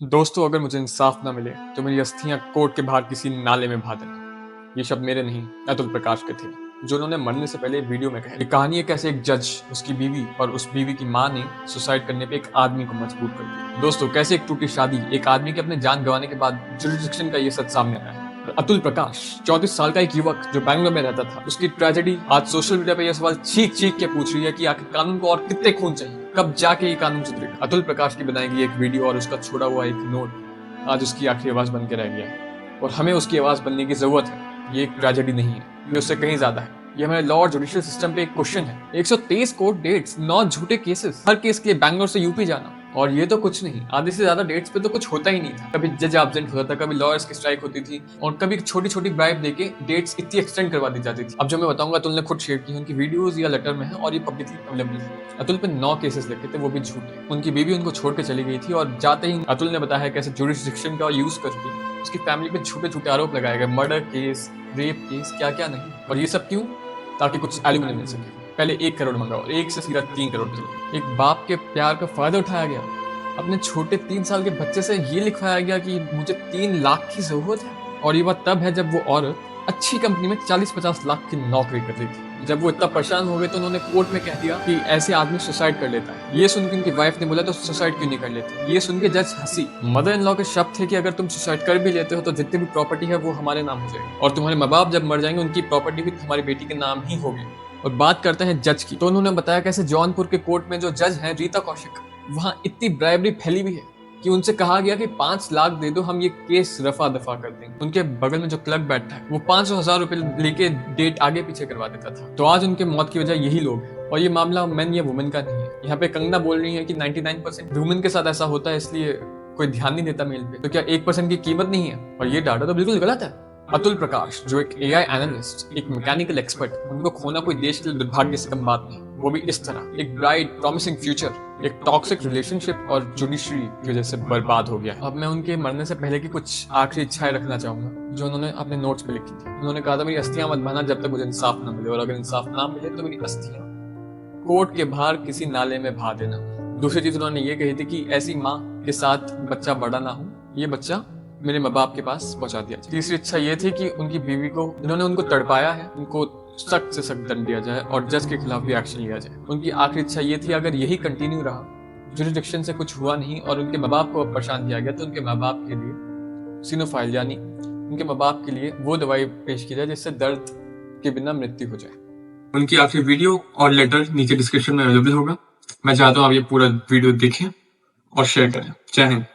दोस्तों, अगर मुझे इंसाफ ना मिले तो मेरी अस्थियां कोर्ट के बाहर किसी नाले में बहा देना। ये शब्द मेरे नहीं, अतुल प्रकाश के थे, जो उन्होंने मरने से पहले वीडियो में कहे। ये कहानी है कैसे एक जज, उसकी बीवी और उस बीवी की मां ने सुसाइड करने पे एक आदमी को मजबूर कर दिया। दोस्तों, कैसे एक टूटी शादी एक आदमी के अपने जान गंवाने के बाद जुरिडिक्शन का ये सच सामने आया है। अतुल प्रकाश 34 साल का एक युवक जो बैंगलोर में रहता था, उसकी ट्रेजेडी आज सोशल मीडिया पे यह सवाल चीख चीख के पूछ रही है कि आखिर कानून को और कितने खून चाहिए, कब जाके ये कानून सुधरेगा। अतुल प्रकाश की बनाई गई एक वीडियो और उसका छोड़ा हुआ एक नोट आज उसकी आखिरी आवाज बन के रह गया है और हमें उसकी आवाज बनने की जरूरत है। ये एक ट्रेजेडी नहीं है, ये उससे कहीं ज्यादा है। ये हमारे लॉ और जुडिशियल सिस्टम पे एक क्वेश्चन है। 123 कोर्ट डेट्स, 9 झूठे केसेस, हर केस के लिए बैंगलोर से यूपी जाना। और ये तो कुछ नहीं, आधे से ज्यादा डेट्स पे तो कुछ होता ही नहीं था। कभी जज एब्सेंट होता था, कभी लॉयर्स की स्ट्राइक होती थी और कभी छोटी छोटी ब्राइब देके डेट्स इतनी एक्सटेंड करवा दी जाती थी। अब जो मैं बताऊंगा अतुल ने खुद शेयर की, उनकी वीडियोस या लेटर में है और ये पब्लिकली अवेलेबल है। अतुल पे 9 केसेस लगे थे, वो भी झूठे। उनकी बीवी उनको छोड़ के चली गई थी और जाते ही अतुल ने बताया कैसे जुरिडिक्शन का यूज करके उसकी फैमिली पे झूठे झूठे आरोप लगाए गए, मर्डर केस, रेप केस, क्या क्या नहीं। और ये सब क्यों? ताकि कुछ एलिमनी मिल सके। पहले 1 करोड़ मांगा और 1 से सीधा 3 करोड़ चले। एक बाप के प्यार का फायदा उठाया गया। अपने छोटे 3 साल के बच्चे से ये लिखवाया गया कि मुझे 3 लाख की जरूरत है। और ये बात तब है जब वो औरत अच्छी कंपनी में 40-50 लाख की नौकरी कर रही थी। जब वो इतना परेशान हो गए तो उन्होंने कोर्ट में कह दिया कि ऐसे आदमी सुसाइड कर लेता है। ये सुन के उनकी वाइफ ने बोला तो सुसाइड क्यों नहीं कर लेते। ये सुन के जज हंसी। मदर इन लॉ के शब्द थे कि अगर तुम सुसाइड कर भी लेते हो तो जितनी भी प्रॉपर्टी है वो हमारे नाम हो जाएगी और तुम्हारे माँ बाप जब मर जाएंगे उनकी प्रॉपर्टी भी तुम्हारी बेटी के नाम ही होगी। और बात करते हैं जज की, तो उन्होंने बताया कैसे जौनपुर के कोर्ट में जो जज हैं रीता कौशिक, वहां इतनी ब्राइबरी फैली हुई है कि उनसे कहा गया कि 5 लाख दे दो, हम ये केस रफा दफा कर देंगे। उनके बगल में जो क्लर्क बैठा है वो 500,000 रुपए लेके डेट आगे पीछे करवा देता था। तो आज उनके मौत की वजह यही लोग हैं। और ये मामला मेन या वुमेन का नहीं है। यहाँ पे कंगना बोल रही है कि 99% वुमेन के साथ ऐसा होता है, इसलिए कोई ध्यान नहीं देता मेल पे। तो क्या 1% की कीमत नहीं है? और ये डाटा तो बिल्कुल गलत है। अतुल प्रकाश जो एक एआई एनालिस्ट, एक मैकेनिकल एक्सपर्ट, उनको खोना कोई देश के लिए दुर्भाग्य से कम बात नहीं, वो भी इस तरह। एक ब्राइट प्रॉमिसिंग फ्यूचर एक टॉक्सिक रिलेशनशिप और जुडिशरी की वजह से बर्बाद हो गया। अब मैं उनके मरने से पहले की कुछ आखिरी इच्छाएं रखना चाहूंगा जो उन्होंने अपने नोट्स पे लिखी थी। उन्होंने कहा था मेरी अस्थियां मत बहाना जब तक मुझे इंसाफ ना मिले, और अगर इंसाफ ना मिले तो मेरी अस्थियां कोर्ट के बाहर किसी नाले में बहा देना। दूसरी चीज उन्होंने ये कही थी कि ऐसी माँ के साथ बच्चा बड़ा ना हो, ये बच्चा मेरे माँ बाप के पास पहुंचा दिया जाए। तीसरी इच्छा ये थी कि उनकी बीवी को, इन्होंने उनको तड़पाया है, उनको सख्त से सख्त दंड दिया जाए और जज के खिलाफ भी एक्शन लिया जाए। उनकी आखिरी इच्छा ये थी अगर यही कंटिन्यू रहा, जुरिडिक्शन से कुछ हुआ नहीं और उनके माँ बाप को परेशान किया गया, तो उनके माँ बाप के लिए सिनोफाइल यानी उनके माँ बाप के लिए वो दवाई पेश की जाए जिससे दर्द के बिना मृत्यु हो जाए। उनकी आखिरी वीडियो और लेटर नीचे डिस्क्रिप्शन में अवेलेबल होगा। मैं चाहता हूँ आप ये पूरा वीडियो देखें और शेयर करें। जय हिंद।